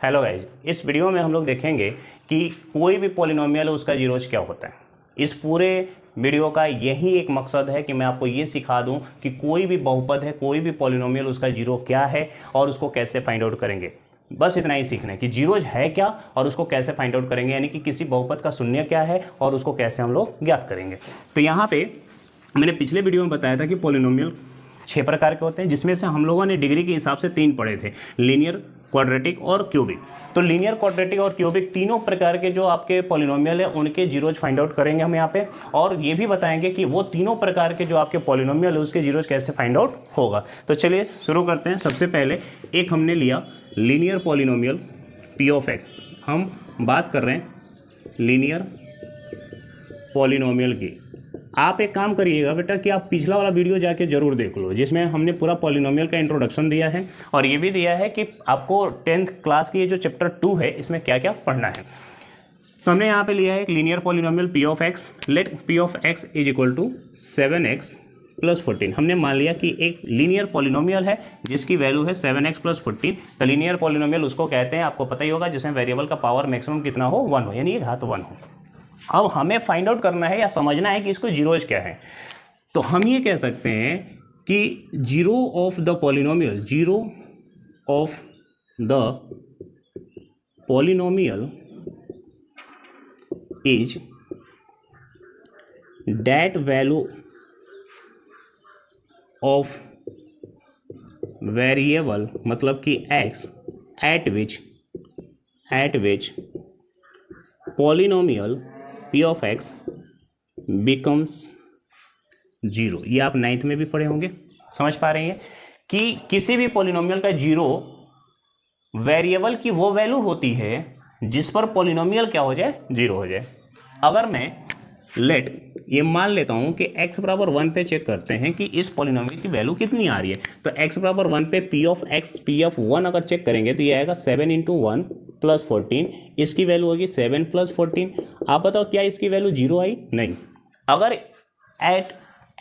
Hello guys, इस video में हम लोग देखेंगे कि कोई भी पॉलिनोमियल है उसका जीरोज क्या होता है। इस पूरे वीडियो का यही एक मकसद है कि मैं आपको ये सिखा दूं कि कोई भी बहुपद है, कोई भी पॉलिनोमियल, उसका जीरो क्या है और उसको कैसे फाइंड आउट करेंगे। बस इतना ही सीखना है कि जीरोज है क्या और उसको कैसे फाइंड आउट करेंगे, यानी कि किसी बहुपद का शून्य क्या है और उसको कैसे हम लोग ज्ञात करेंगे। तो यहाँ पे मैंने पिछले वीडियो में बताया था कि पॉलिनोमियल 6 प्रकार के होते हैं, जिसमें से हम लोगों ने डिग्री के हिसाब से 3 पढ़े थे, लीनियर, क्वाड्रेटिक और क्यूबिक। तो लीनियर, क्वाड्रेटिक और क्यूबिक तीनों प्रकार के जो आपके पॉलिनोमियल है उनके जीरोज फाइंड आउट करेंगे हम यहाँ पे, और ये भी बताएंगे कि वो तीनों प्रकार के जो आपके पॉलिनोमियल है उसके जीरोज कैसे फाइंड आउट होगा। तो चलिए शुरू करते हैं। सबसे पहले एक हमने लिया linear polynomial P of x. हम बात कर रहे हैं लीनियर पॉलिनोमियल की। आप एक काम करिएगा बेटा कि आप पिछला वाला वीडियो जाके जरूर देख लो, जिसमें हमने पूरा पॉलिनोमियल का इंट्रोडक्शन दिया है और ये भी दिया है कि आपको 10th क्लास की ये जो चैप्टर 2 है इसमें क्या क्या पढ़ना है। तो हमने यहाँ पे लिया है एक linear polynomial P of X. Let P of X is equal to 7x plus 14। हमने मान लिया कि एक लीनियर पॉलिनोमियल है जिसकी वैल्यू है 7x प्लस 14। तो लीनियर पॉलिनोमियल उसको कहते हैं, आपको पता ही होगा, जिसमें वेरिएबल का पावर मैक्सिमम कितना हो, 1 हो, यानी एक घात 1 हो। अब हमें फाइंड आउट करना है या समझना है कि इसको जीरोज क्या है। तो हम ये कह सकते हैं कि zero of the polynomial, zero of the polynomial is that value of variable, मतलब कि x eight which polynomial p of x becomes zero. ये आप 9th में भी पढ़े होंगे, समझ पा रहे हैं कि किसी भी पॉलिनोमियल का जीरो वेरिएबल की वो वैल्यू होती है जिस पर पॉलिनोमियल क्या हो जाए, जीरो हो जाए। अगर मैं ये मान लेता हूं कि x बराबर 1 पे चेक करते हैं कि इस पॉलिनोमियल की वैल्यू कितनी आ रही है, तो x बराबर 1 पे p of x p of 1 अगर चेक करेंगे तो ये आएगा 7 इंटू 1 प्लस 14। इसकी वैल्यू होगी 7 प्लस 14। आप बताओ क्या इसकी वैल्यू जीरो आई? नहीं। अगर एट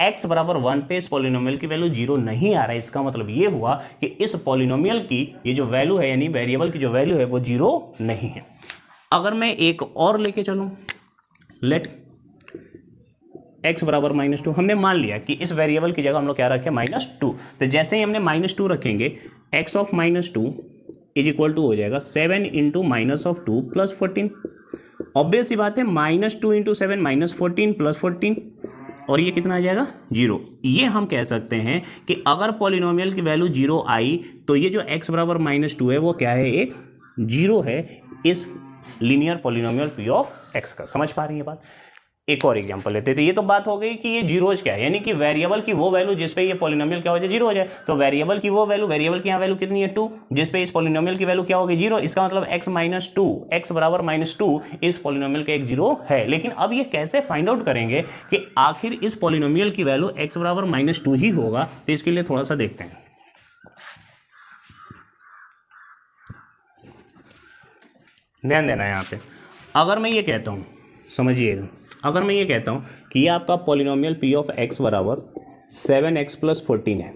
x बराबर 1 पे इस पॉलिनोमियल की वैल्यू जीरो नहीं आ रहा है, इसका मतलब ये हुआ कि इस पॉलिनोमियल की ये जो वैल्यू है, यानी वेरिएबल की जो वैल्यू है, वो जीरो नहीं है। अगर मैं एक और लेके चलूँ, लेट x बराबर -2। हमने मान लिया कि इस वेरिएबल की जगह हम लोग क्या रखें, -2। तो जैसे ही हमने -2 रखेंगे, x of -2 is equal to हो जाएगा 7 इंटू -2 प्लस 14। ऑब्वियस सी बात है, -2 इंटू 7 -14 प्लस 14, और ये कितना आ जाएगा, जीरो। ये हम कह सकते हैं कि अगर पॉलिनोमियल की वैल्यू जीरो आई तो ये जो x बराबर -2 है वो क्या है, एक जीरो है इस linear polynomial p of x का। समझ पा रही है बात? एक और एग्जांपल लेते हैं। तो ये तो बात हो गई कि ये जीरोज क्या है, यानी कि वेरिएबल की वो वैल्यू जिस पे ये पॉलिनोमियल क्या हो जाए, जीरो हो जाए। तो वेरिएबल की वो वैल्यू, वेरिएबल की यहाँ वैल्यू कितनी है, 2, जिस पे इस पॉलिनोमियल की वैल्यू क्या होगी, जीरो। इसका मतलब x -2, x बराबर -2 इस पॉलिनोमियल का एक जीरो है। लेकिन अब ये कैसे फाइंड आउट करेंगे कि आखिर इस पॉलिनोमियल की वैल्यू x बराबर -2 ही होगा, तो इसके लिए थोड़ा सा देखते हैं। ध्यान देना है यहाँ पे। अगर मैं ये कहता हूँ, समझिएगा, अगर मैं ये कहता हूँ कि ये आपका पॉलिनोमियल p ऑफ x बराबर 7x प्लस 14 है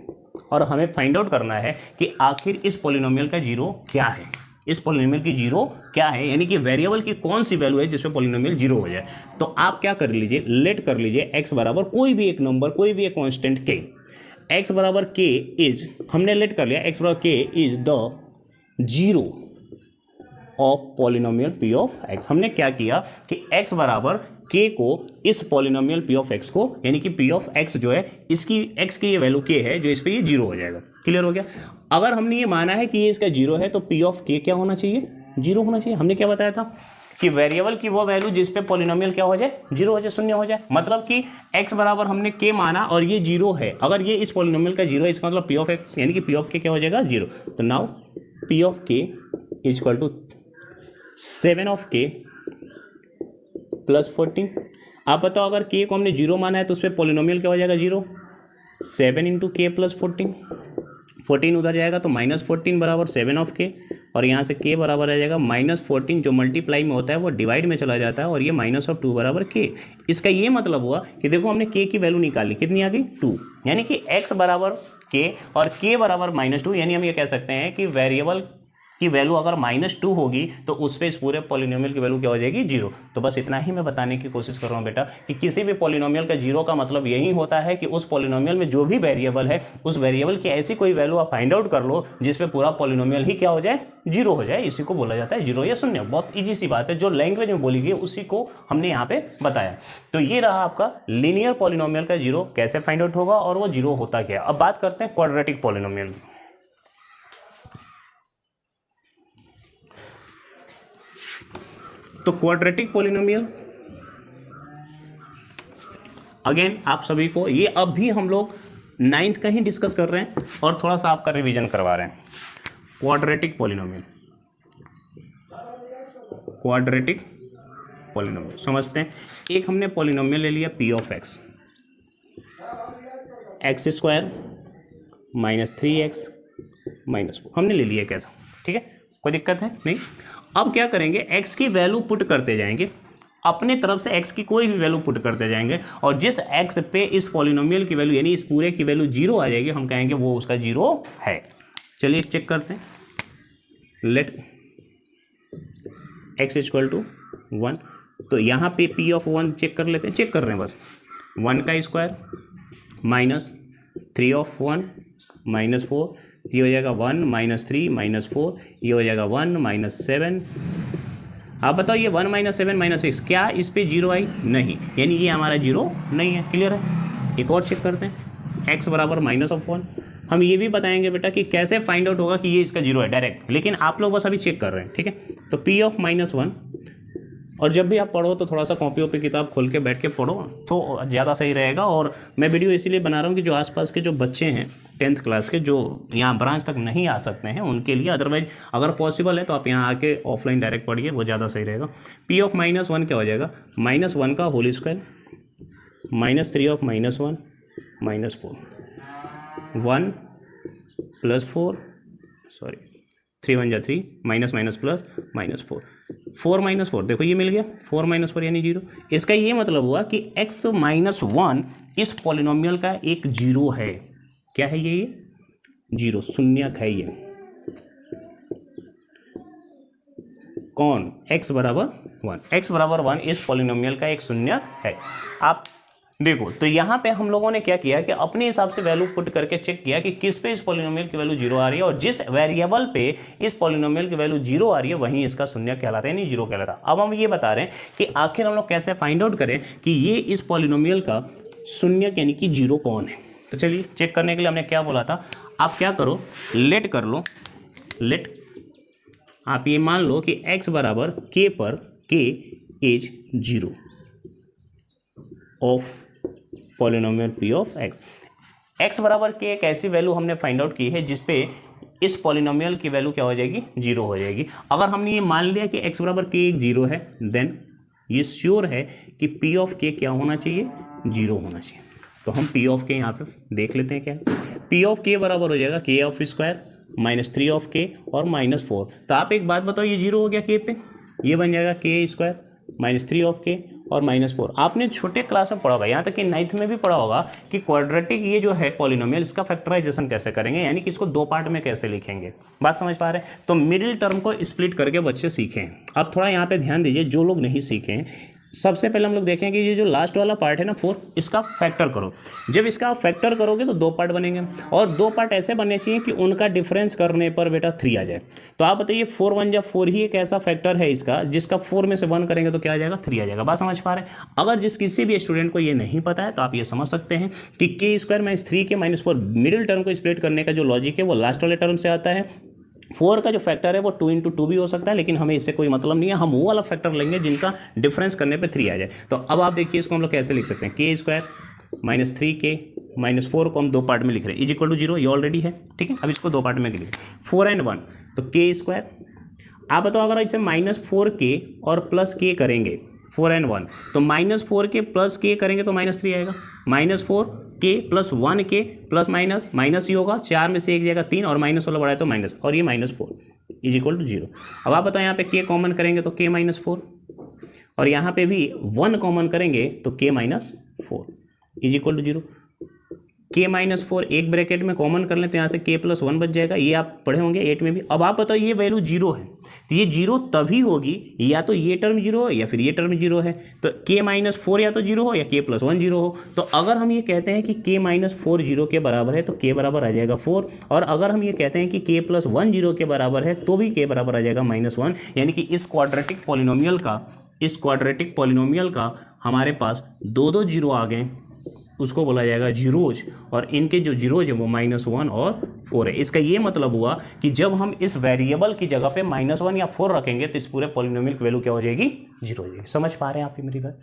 और हमें फाइंड आउट करना है कि आखिर इस पॉलिनोमियल का जीरो क्या है, इस पॉलिनोमियल की जीरो क्या है, यानी कि वेरिएबल की कौन सी वैल्यू है जिसपे पॉलिनोमियल जीरो हो जाए। तो आप क्या कर लीजिए, लेट कर लीजिए x बराबर कोई भी एक नंबर, कोई भी एक कॉन्स्टेंट k। x बराबर k इज, हमने लेट कर लिया, x बराबर k is the zero of polynomial p of x। हमने क्या किया कि x बराबर k को, इस पॉलिनोमियल p ऑफ x को, यानी कि p ऑफ x जो है, इसकी x की ये वैल्यू k है जो इस पे ये जीरो हो जाएगा। क्लियर हो गया? अगर हमने ये माना है कि ये इसका जीरो है तो p ऑफ k क्या होना चाहिए, जीरो होना चाहिए। हमने क्या बताया था कि वेरिएबल की वो वैल्यू जिस पे पॉलिनोमियल क्या हो जाए, जीरो हो जाए, शून्य हो जाए। मतलब कि x बराबर हमने k माना और ये जीरो है। अगर ये इस पॉलिनोमियल का जीरो है, इसका मतलब p ऑफ x यानी कि p ऑफ k क्या हो जाएगा, जीरो। तो now p of k is equal to 7 of k plus 14। आप बताओ अगर k को हमने जीरो माना है तो उस पर पॉलिनोमियल क्या हो जाएगा, जीरो। 7 इंटू k प्लस 14, 14 उधर जाएगा तो -14 बराबर 7 ऑफ k, और यहाँ से k बराबर आ जाएगा -14, जो मल्टीप्लाई में होता है वो डिवाइड में चला जाता है, और ये -2 बराबर k। इसका ये मतलब हुआ कि देखो हमने k की वैल्यू निकाली, कितनी आ गई, 2, यानी कि x बराबर k और k बराबर -2, यानी हम ये कह सकते हैं कि वेरिएबल की वैल्यू अगर -2 होगी तो उस पे इस पूरे पॉलिनोमियल की वैल्यू क्या हो जाएगी, 0। तो बस इतना ही मैं बताने की कोशिश कर रहा हूँ बेटा कि किसी भी पॉलिनोमियल का 0 का मतलब यही होता है कि उस पॉलिनोमियल में जो भी वेरिएबल है उस वेरिएबल की ऐसी कोई वैल्यू आप फाइंड आउट कर लो जिसपे पूरा पॉलिनोमियल ही क्या हो जाए, 0 हो जाए। इसी को बोला जाता है 0 या शून्य। बहुत ईजी सी बात है, जो लैंग्वेज में बोली गई उसी को हमने यहाँ पे बताया। तो ये रहा आपका लीनियर पॉलिनोमियल का 0 कैसे फाइंड आउट होगा और वो 0 होता क्या है। अब बात करते हैं क्वाड्रेटिक पॉलिनोमियल की। तो क्वाड्रेटिक पॉलिनोमियल अगेन आप सभी को ये अब भी हम लोग 9th का ही डिस्कस कर रहे हैं और थोड़ा सा आपका रिवीजन करवा रहे हैं। क्वाड्रेटिक पॉलिनोमियल, क्वाड्रेटिक पॉलिनोमियल समझते हैं। एक हमने पॉलिनोमियल ले लिया p of x, x square -3x -4 हमने ले लिया कैसा, ठीक है, कोई दिक्कत है नहीं। अब क्या करेंगे, x की वैल्यू पुट करते जाएंगे, अपने तरफ से x की कोई भी वैल्यू पुट करते जाएंगे और जिस x पे इस पॉलिनोमियल की वैल्यू यानी इस पूरे की वैल्यू 0 आ जाएगी हम कहेंगे वो उसका 0 है। चलिए चेक करते हैं। लेट x इक्वल टू 1, तो यहाँ पे p ऑफ 1 चेक कर लेते हैं, चेक कर रहे हैं बस। 1 का स्क्वायर -3 ऑफ 1 -4, ये हो जाएगा 1 -3 -4, ये हो जाएगा 1 -7। आप बताओ ये 1 -7 -6 क्या इस पे 0 आई? नहीं, यानी ये हमारा 0 नहीं है। क्लियर है? एक और चेक करते हैं। x बराबर -1। हम ये भी बताएंगे बेटा कि कैसे फाइंड आउट होगा कि ये इसका 0 है डायरेक्ट, लेकिन आप लोग बस अभी चेक कर रहे हैं, ठीक है। तो p ऑफ -1, और जब भी आप पढ़ो तो थोड़ा सा कॉपी वॉपी किताब खोल के बैठ के पढ़ो तो ज़्यादा सही रहेगा। और मैं वीडियो इसीलिए बना रहा हूँ कि जो आसपास के जो बच्चे हैं 10th क्लास के जो यहाँ ब्रांच तक नहीं आ सकते हैं उनके लिए, अदरवाइज अगर पॉसिबल है तो आप यहाँ आके ऑफलाइन डायरेक्ट पढ़िए, वो ज़्यादा सही रहेगा। p ऑफ -1 क्या हो जाएगा, -1 का होल स्क्वायर -3 ऑफ -1 -4, 1 +4 सॉरी 3 1 जा 3 माइनस माइनस प्लस -4, 4 -4 देखो ये मिल गया, 4 -4 यानी 0। इसका ये मतलब हुआ कि x -1 इस पॉलिनोमियल का एक 0 है। क्या है ये 0 शून्यक है ये। कौन? x बराबर 1, x बराबर 1 इस पॉलिनोमियल का एक शून्यक है। आप देखो तो यहाँ पे हम लोगों ने क्या किया कि अपने हिसाब से वैल्यू पुट करके चेक किया कि किस पे इस पॉलिनोमियल की वैल्यू 0 आ रही है और जिस वेरिएबल पे इस पॉलिनोमियल की वैल्यू 0 आ रही है वहीं इसका शून्य कहलाता है, यानी 0 कहलाता है। अब हम ये बता रहे हैं कि आखिर हम लोग कैसे फाइंड आउट करें कि ये इस पॉलिनोमियल का शून्य यानी कि 0 कौन है। तो चलिए चेक करने के लिए हमने क्या बोला था, आप क्या करो, लेट कर लो। लेट आप ये मान लो कि x बराबर k पर k is 0 of polynomial p of x। x बराबर k एक ऐसी वैल्यू हमने फाइंड आउट की है जिसपे इस पॉलिनोमियल की वैल्यू क्या हो जाएगी, 0 हो जाएगी। अगर हमने ये मान लिया कि x बराबर k एक 0 है, देन ये श्योर है कि p ऑफ k क्या होना चाहिए, 0 होना चाहिए। तो हम p ऑफ k यहाँ पे देख लेते हैं क्या है। p ऑफ k बराबर हो जाएगा k of square -3 of k और -4। तो आप एक बात बताओ, ये 0 हो गया k पे, ये बन जाएगा k स्क्वायर -3 ऑफ k और -4। आपने छोटे क्लास में पढ़ा होगा, यहाँ तक कि 9th में भी पढ़ा होगा कि क्वाड्रेटिक ये जो है पॉलिनोमियल इसका फैक्टराइजेशन कैसे करेंगे, यानी कि इसको 2 पार्ट में कैसे लिखेंगे। बात समझ पा रहे हैं? तो मिडिल टर्म को स्प्लिट करके बच्चे सीखें। अब थोड़ा यहाँ पे ध्यान दीजिए, जो लोग नहीं सीखे, सबसे पहले हम लोग देखें कि ये जो लास्ट वाला पार्ट है ना 4, इसका फैक्टर करो। जब इसका फैक्टर करोगे तो 2 पार्ट बनेंगे और 2 पार्ट ऐसे बनने चाहिए कि उनका डिफरेंस करने पर बेटा 3 आ जाए। तो आप बताइए 4 1 जा 4 ही एक ऐसा फैक्टर है इसका जिसका 4 में से 1 करेंगे तो क्या आ जाएगा, 3 आ जाएगा। बात समझ पा रहे हैं? अगर जिस किसी भी स्टूडेंट को ये नहीं पता है तो आप ये समझ सकते हैं कि k स्क्वायर -3 के -4 मिडिल टर्म को स्प्लिट करने का जो लॉजिक है वो लास्ट वाले टर्म से आता है। 4 का जो फैक्टर है वो 2 × 2 भी हो सकता है, लेकिन हमें इससे कोई मतलब नहीं है। हम वो वाला फैक्टर लेंगे जिनका डिफरेंस करने पे 3 आ जाए। तो अब आप देखिए इसको हम लोग कैसे लिख सकते हैं, k स्क्वायर -3k -4 को हम 2 पार्ट में लिख रहे हैं, इज इक्वल टू 0, ये ऑलरेडी है, ठीक है। अब इसको 2 पार्ट में लिखें, 4 and 1 तो k स्क्वायर। आप बताओ अगर इसे -4k और +k करेंगे 4 and 1 तो -4k +k करेंगे तो -3 आएगा। -4k + 1k plus minus minus ही होगा, 4 में से एक जाएगा 3 और माइनस वाला बढ़ाए तो माइनस, और ये -4 इज इक्वल टू 0। अब आप बताओ यहाँ पे k कॉमन करेंगे तो k -4 और यहाँ पे भी 1 कॉमन करेंगे तो k -4 is equal to 0। k-4 एक ब्रैकेट में कॉमन कर लें तो यहाँ से k+1 बच जाएगा, ये आप पढ़े होंगे 8 में भी। अब आप बताओ ये वैल्यू 0 है तो ये 0 तभी होगी या तो ये टर्म 0 हो या फिर ये टर्म 0 है, तो k-4 या तो 0 हो या k+1 0 हो। तो अगर हम ये कहते हैं कि k-4 0 के बराबर है तो k बराबर आ जाएगा 4, और अगर हम ये कहते हैं कि k+1 0 के बराबर है तो भी k बराबर आ जाएगा -1। यानी कि इस क्वाड्रेटिक पॉलिनोमियल का हमारे पास दो जीरो आ गए, उसको बोला जाएगा जीरोज, और इनके जो जीरोज है वो -1 और 4 है। इसका ये मतलब हुआ कि जब हम इस वेरिएबल की जगह पे -1 या 4 रखेंगे तो इस पूरे पॉलिनोमियल की वैल्यू क्या हो जाएगी, 0 हो जाएगी। समझ पा रहे हैं आप मेरी बात?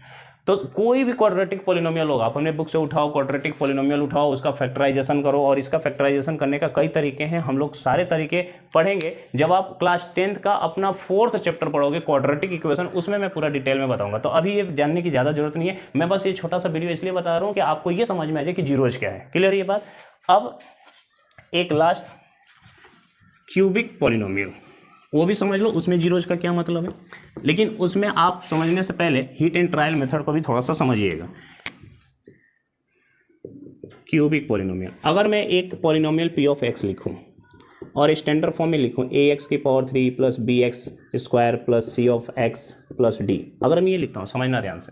तो कोई भी क्वाड्रेटिक पॉलिनोमियल होगा, आप अपने बुक से उठाओ, क्वाड्रेटिक पॉलिनोमियल उठाओ, उसका फैक्टराइजेशन करो, और इसका फैक्टराइजेशन करने का कई तरीके हैं, हम लोग सारे तरीके पढ़ेंगे जब आप क्लास 10th का अपना 4th चैप्टर पढ़ोगे क्वाड्रेटिक इक्वेशन, उसमें मैं पूरा डिटेल में बताऊंगा। तो अभी ये जानने की ज़्यादा जरूरत नहीं है, मैं बस ये छोटा सा वीडियो इसलिए बता रहा हूँ कि आपको ये समझ में आ जाए कि जीरोज क्या है। क्लियर ये बात? अब एक लास्ट क्यूबिक पॉलिनोमियल, वो भी समझ लो उसमें जीरोज का क्या मतलब है, लेकिन उसमें आप समझने से पहले हीट एंड ट्रायल मेथड को भी थोड़ा सा समझिएगा। क्यूबिक पॉलिनोमियल, अगर मैं एक पॉलिनोमियल p ऑफ x लिखूं और स्टैंडर्ड फॉर्म में लिखूं ax⁴ plus bx² plus c of x plus d, अगर मैं ये लिखता हूँ, समझना ध्यान से,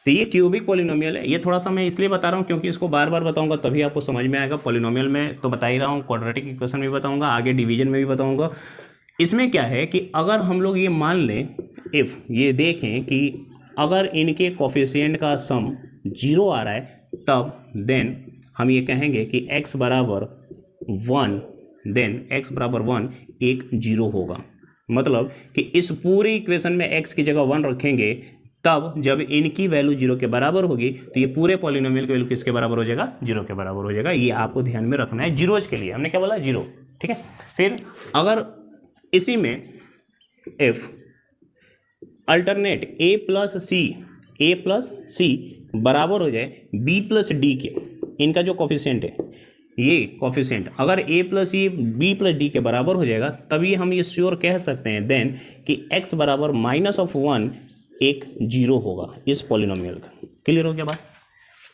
तो ये क्यूबिक पॉलिनोमियल है। ये थोड़ा सा मैं इसलिए बता रहा हूँ क्योंकि इसको बार बार बताऊंगा तभी आपको समझ में आएगा। पॉलिनोमियल में तो बता ही रहा हूँ, क्वाड्रेटिक इक्वेशन में भी बताऊंगा, आगे डिवीजन में भी बताऊंगा। इसमें क्या है कि अगर हम लोग ये मान लें, इफ़ ये देखें कि अगर इनके कोफिशिएंट का सम 0 आ रहा है, तब देन हम ये कहेंगे कि x बराबर 1, देन x बराबर 1 एक 0 होगा। मतलब कि इस पूरी इक्वेशन में x की जगह 1 रखेंगे, तब जब इनकी वैल्यू 0 के बराबर होगी तो ये पूरे पॉलिनोमियल की वैल्यू किसके बराबर हो जाएगा, 0 के बराबर हो जाएगा। ये आपको ध्यान में रखना है जीरोज के लिए, हमने क्या बोला, 0। ठीक है, फिर अगर इसी में इफ अल्टरनेट a प्लस सी बराबर हो जाए b प्लस डी के, इनका जो कोफिशिएंट है ये कोफिशिएंट अगर a plus C b plus D के बराबर हो जाएगा, तभी हम ये श्योर कह सकते हैं देन कि x बराबर -1 एक 0 होगा इस पॉलिनोमियल का। क्लियर हो गया बात?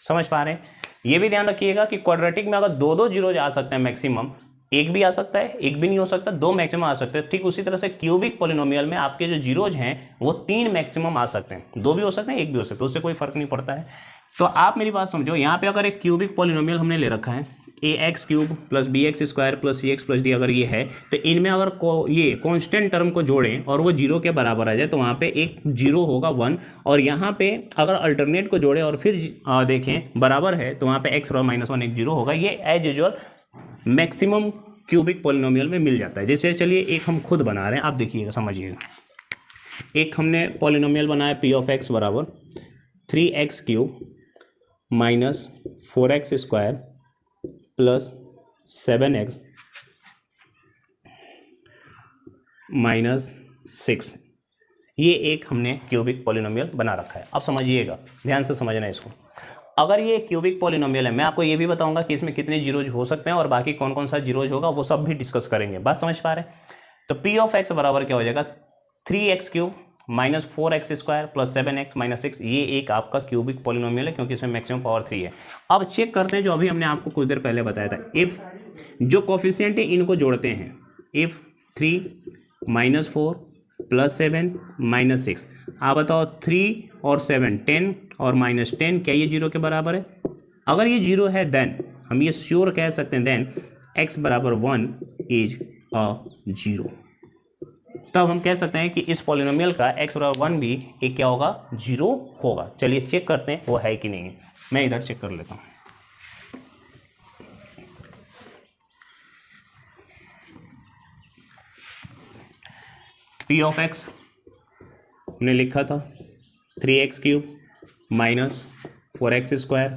समझ पा रहे हैं? ये भी ध्यान रखिएगा कि क्वाड्रेटिक में अगर दो जीरोज आ सकते हैं मैक्सिमम, एक भी आ सकता है, एक भी नहीं हो सकता, 2 मैक्सिमम आ सकते हैं। ठीक उसी तरह से क्यूबिक पॉलिनोमियल में आपके जो जीरोज हैं वो 3 मैक्सिमम आ सकते हैं, 2 भी हो सकते हैं, एक भी हो सकता है, उससे कोई फर्क नहीं पड़ता है। तो आप मेरी बात समझो, यहाँ पे अगर एक क्यूबिक पॉलिनोमियल हमने ले रखा है ax³ plus bx² plus cx plus d, अगर ये है तो इनमें अगर ये कॉन्स्टेंट टर्म को जोड़ें और वो 0 के बराबर आ जाए तो वहाँ पे एक 0 होगा 1, और यहाँ पे अगर अल्टरनेट को जोड़ें और फिर देखें बराबर है तो वहाँ पे x बराबर -1 एक 0 होगा। ये as usual maximum cubic polynomial में मिल जाता है। जैसे चलिए एक हम खुद बना रहे हैं, आप देखिएगा, समझिएगा। एक हमने पॉलिनोमियल बनाया p ऑफ x बराबर 3x³ minus 4x² plus 7x minus 6, ये एक हमने क्यूबिक पॉलिनोमियल बना रखा है। अब समझिएगा, ध्यान से समझना इसको। अगर ये क्यूबिक पॉलिनोमियल है, मैं आपको ये भी बताऊंगा कि इसमें कितने जीरोज हो सकते हैं और बाकी कौन कौन सा जीरोज होगा वो सब भी डिस्कस करेंगे। बात समझ पा रहे हैं? तो p ऑफ x बराबर क्या हो जाएगा, 3x³ minus 4x² plus 7x minus 6, ये एक आपका क्यूबिक पॉलिनोमियल है क्योंकि इसमें मैक्सिमम पावर 3 है। अब चेक करते हैं जो अभी हमने आपको कुछ देर पहले बताया था, इफ जो कोफिशिएंट है इनको जोड़ते हैं, इफ 3 - 4 प्लस 7 माइनस 6, आप बताओ 3 और 7 10 और -10, क्या ये 0 के बराबर है? अगर ये 0 है देन हम ये श्योर कह सकते हैं देन x बराबर 1 इज अ 0। तब हम कह सकते हैं कि इस पॉलिनोमियल का x बराबर 1 भी एक क्या होगा, 0 होगा। चलिए चेक करते हैं वो है कि नहीं है। मैं इधर चेक कर लेता हूँ। p ऑफ x हमने लिखा था 3x³ minus 4x²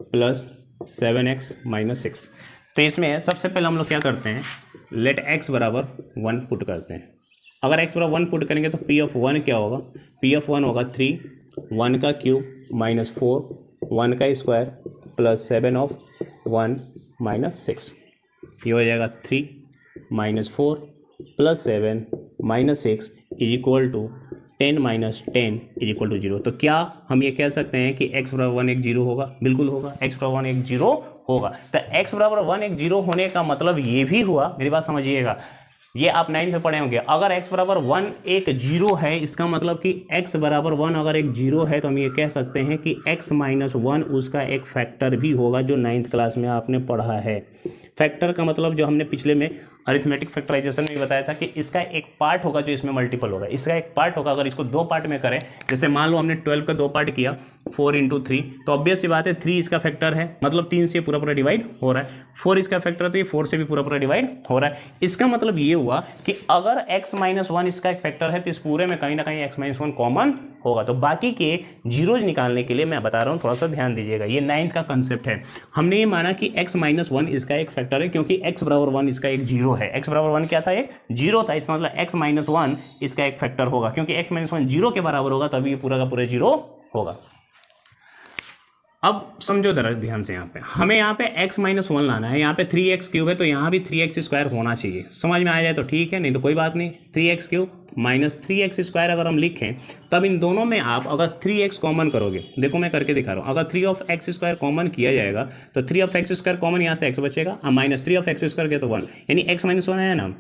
plus 7x minus 6। तो इसमें सबसे पहले हम लोग क्या करते हैं, लेट x बराबर 1 पुट करते हैं। अगर x बराबर 1 पुट करेंगे तो p ऑफ 1 क्या होगा, p ऑफ 1 होगा 3 1 का क्यूब माइनस 4 1 का स्क्वायर प्लस 7 ऑफ 1 माइनस 6, ये हो जाएगा 3 - 4 plus 7 minus 6 is equal to 10 minus 10 is equal to 0। तो क्या हम ये कह सकते हैं कि x बराबर 1 एक 0 होगा? बिल्कुल होगा, x बराबर 1 एक 0 होगा। तो x बराबर 1 एक जीरो होने का मतलब ये भी हुआ, मेरी बात समझिएगा, ये आप 9th में पढ़े होंगे, अगर x बराबर 1 एक जीरो है, इसका मतलब कि x बराबर 1 अगर एक जीरो है तो हम ये कह सकते हैं कि x माइनस 1 उसका एक फैक्टर भी होगा, जो 9th क्लास में आपने पढ़ा है। फैक्टर का मतलब जो हमने पिछले में अरिथमेटिक फैक्टराइजेशन में बताया था कि इसका एक पार्ट होगा जो इसमें मल्टीपल होगा, इसका एक पार्ट होगा। अगर इसको दो पार्ट में करें, जैसे मान लो हमने 12 का दो पार्ट किया 4 × 3, तो ऑब्वियस सी बात है 3 इसका फैक्टर है, मतलब 3 से पूरा पूरा डिवाइड हो रहा है। 4 इसका फैक्टर है तो ये 4 से भी पूरा पूरा डिवाइड हो रहा है। इसका मतलब ये हुआ कि अगर x माइनस 1 इसका एक फैक्टर है तो इस पूरे में कहीं ना कहीं x माइनस 1 कॉमन होगा। तो बाकी के जीरोज निकालने के लिए मैं बता रहा हूँ, थोड़ा सा ध्यान दीजिएगा, ये 9th का कंसेप्ट है। हमने ये माना कि x माइनस 1 इसका एक फैक्टर है क्योंकि x बराबर 1 इसका एक जीरो है। x बराबर 1 क्या था, एक जीरो था, इसका मतलब x माइनस 1 इसका एक फैक्टर होगा, क्योंकि x माइनस 1 जीरो के बराबर होगा तभी ये पूरा का पूरा जीरो होगा। अब समझो जरा ध्यान से, यहाँ पे हमें यहाँ पे x माइनस 1 लाना है, यहाँ पे 3x क्यूब है तो यहाँ भी 3x स्क्वायर होना चाहिए। समझ में आ जाए तो ठीक है, नहीं तो कोई बात नहीं। 3x cube minus 3x square अगर हम लिखें तब इन दोनों में आप अगर 3x कॉमन करोगे, देखो मैं करके दिखा रहा हूँ, अगर 3 ऑफ एक्स स्क्वायर कॉमन किया जाएगा तो 3 ऑफ एक्स स्क्वायर कॉमन, यहाँ से x बचेगा, माइनस 3 ऑफ एक्स स्क्वायर के तो 1, यानी x माइनस 1 है ना।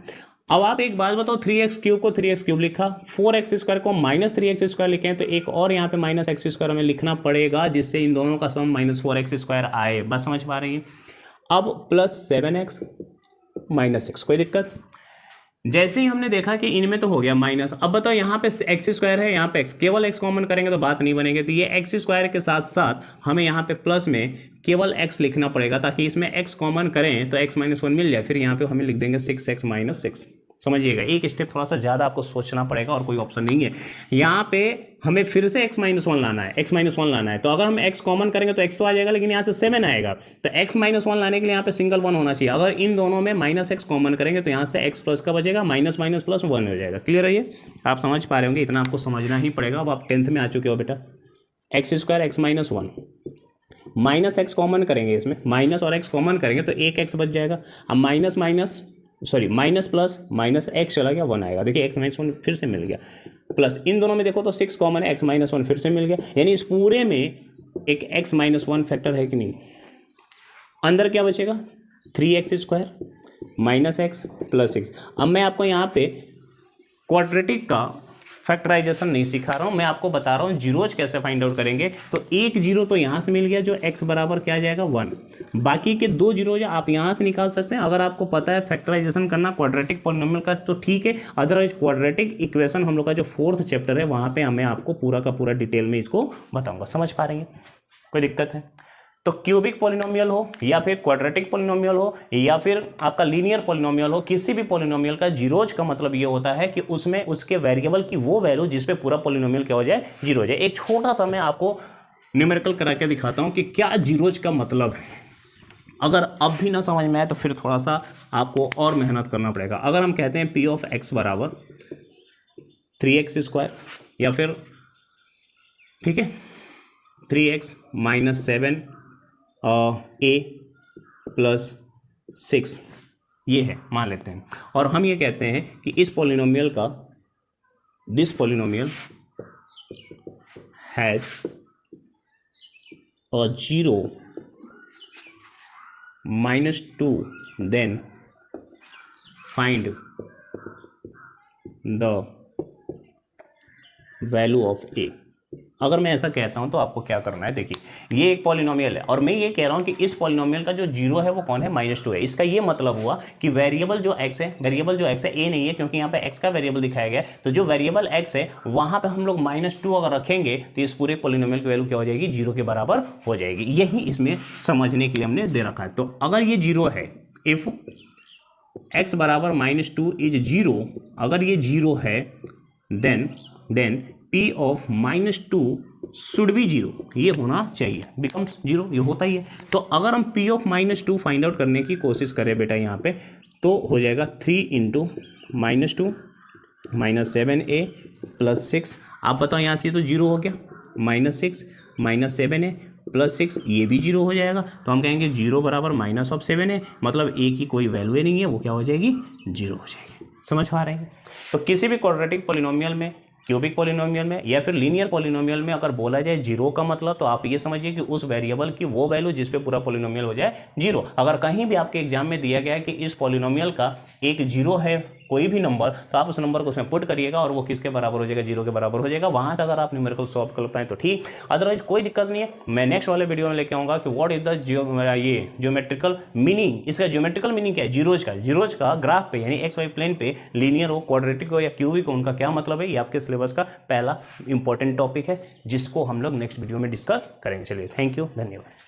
अब आप एक बात बताओ, 3x क्यूब को 3x क्यूब लिखा, 4x स्क्वायर को माइनस 3x स्क्वायर लिखे, तो एक और यहाँ पे माइनस एक्स स्क्वायर हमें लिखना पड़ेगा जिससे इन दोनों का सम माइनस 4x स्क्वायर आए। बस समझ पा रही है। अब प्लस 7x माइनस 6, कोई दिक्कत? जैसे ही हमने देखा कि इनमें तो हो गया माइनस, अब बताओ यहाँ पे एक्स स्क्वायर है, यहाँ पे x, केवल x कॉमन करेंगे तो बात नहीं बनेगी, तो ये एक्स स्क्वायर के साथ साथ हमें यहाँ पे प्लस में केवल x लिखना पड़ेगा, ताकि इसमें x कॉमन करें तो x माइनस 1 मिल जाए। फिर यहाँ पे हमें लिख देंगे 6x माइनस 6। समझिएगा, एक स्टेप थोड़ा सा ज़्यादा आपको सोचना पड़ेगा और कोई ऑप्शन नहीं है। यहाँ पे हमें फिर से x माइनस 1 लाना है, x माइनस 1 लाना है, तो अगर हम x कॉमन करेंगे तो x तो आ जाएगा, लेकिन यहाँ से 7 आएगा, तो x माइनस 1 लाने के लिए यहाँ पे सिंगल 1 होना चाहिए। अगर इन दोनों में माइनस x कॉमन करेंगे तो यहाँ से x प्लस का बचेगा, माइनस माइनस प्लस 1 हो जाएगा। क्लियर है ये? आप समझ पा रहे होंगे, इतना आपको समझना ही पड़ेगा। अब आप 10th में आ चुके हो बेटा। X square x minus 1 minus x common करेंगे, इसमें माइनस और x कॉमन करेंगे तो एक x बच जाएगा। अब minus minus minus plus minus x चला गया, 1 आएगा। देखिए x माइनस 1 फिर से मिल गया, प्लस इन दोनों में देखो तो 6 कॉमन है, x माइनस 1 फिर से मिल गया, यानी इस पूरे में एक x माइनस 1 फैक्टर है कि नहीं। अंदर क्या बचेगा, 3x square minus x plus 6। अब मैं आपको यहाँ पे क्वाड्रेटिक का फैक्टराइजेशन नहीं सिखा रहा हूँ, मैं आपको बता रहा हूँ जीरोज कैसे फाइंड आउट करेंगे। तो एक जीरो तो यहाँ से मिल गया जो x बराबर क्या आ जाएगा 1, बाकी के दो जीरोज आप यहाँ से निकाल सकते हैं। अगर आपको पता है फैक्टराइजेशन करना क्वाड्रेटिक पॉलिनोमियल का तो ठीक है, अदरवाइज क्वाड्रेटिक इक्वेशन हम लोग का जो 4th चैप्टर है वहाँ पे मैं आपको पूरा का पूरा डिटेल में इसको बताऊँगा। समझ पा रहे हैं? कोई दिक्कत है? तो क्यूबिक पॉलिनोमियल हो या फिर क्वाड्रेटिक पॉलिनोमियल हो या फिर आपका लीनियर पॉलिनोमियल हो, किसी भी पॉलिनोमियल का जीरोज का मतलब ये होता है कि उसमें उसके वेरिएबल की वो वैल्यू जिस पे पूरा पॉलिनोमियल क्या हो जाए, जीरो हो जाए। एक छोटा सा मैं आपको न्यूमेरिकल करा के दिखाता हूँ कि क्या जीरोज का मतलब है। अगर अब भी ना समझ में आए तो फिर थोड़ा सा आपको और मेहनत करना पड़ेगा। अगर हम कहते हैं p ऑफ x बराबर 3x स्क्वायर या फिर ठीक है 3x माइनस 7 a प्लस 6 ये है, मान लेते हैं, और हम ये कहते हैं कि इस पॉलिनोमियल का this polynomial has a 0 -2, then find the value of a। अगर मैं ऐसा कहता हूं तो आपको क्या करना है, देखिए ये एक पॉलिनोमियल है और मैं ये कह रहा हूं कि इस पॉलिनोमियल का जो जीरो है वो कौन है, -2 है। इसका ये मतलब हुआ कि वेरिएबल जो x है, a नहीं है क्योंकि यहाँ पे x का वेरिएबल दिखाया गया है, तो जो वेरिएबल x है वहां पे हम लोग -2 अगर रखेंगे तो इस पूरे पॉलिनोमियल की वैल्यू क्या हो जाएगी, 0 के बराबर हो जाएगी। यही इसमें समझने के लिए हमने दे रखा है। तो अगर ये 0 है, इफ x बराबर -2 इज 0, अगर ये 0 है then p of -2 should be 0, ये होना चाहिए, बिकम्स 0, ये होता ही है। तो अगर हम p ऑफ -2 फाइंड आउट करने की कोशिश करें बेटा यहाँ पे, तो हो जाएगा 3 × -2 -7a प्लस 6। आप बताओ यहाँ से तो 0 हो गया, -6 -7a प्लस 6 ये भी 0 हो जाएगा। तो हम कहेंगे 0 बराबर माइनस ऑफ 7 है, मतलब a की कोई वैल्यू नहीं है, वो क्या हो जाएगी, 0 हो जाएगी। समझ पा रहे हैं? तो किसी भी क्वाड्रेटिक पॉलिनोमियल में क्यूबिक पॉलिनोमियल में या फिर लीनियर पॉलिनोमियल में अगर बोला जाए जीरो का मतलब, तो आप ये समझिए कि उस वेरिएबल की वो वैल्यू जिस पे पूरा पॉलिनोमियल हो जाए जीरो। अगर कहीं भी आपके एग्जाम में दिया गया है कि इस पॉलिनोमियल का एक जीरो है कोई भी नंबर, तो आप उस नंबर को उसमें पुट करिएगा और वो किसके बराबर हो जाएगा, जीरो के बराबर हो जाएगा। वहां से अगर आप न्यूमेरिकल सॉल्व कर पाए तो ठीक, अदरवाइज कोई दिक्कत नहीं है। मैं नेक्स्ट वाले वीडियो में लेके आऊंगा कि व्हाट इज द ये ज्योमेट्रिकल मीनिंग, इसका ज्योमेट्रिकल मीनिंग क्या है जीरोज का ग्राफ पे, यानी एक्स वाई प्लेन पे लीनियर हो, क्वाड्रेटिक हो या क्यूबिक हो, उनका क्या मतलब है। ये आपके सिलेबस का पहला इंपॉर्टेंट टॉपिक है जिसको हम लोग नेक्स्ट वीडियो में डिस्कस करेंगे। चलिए, थैंक यू, धन्यवाद।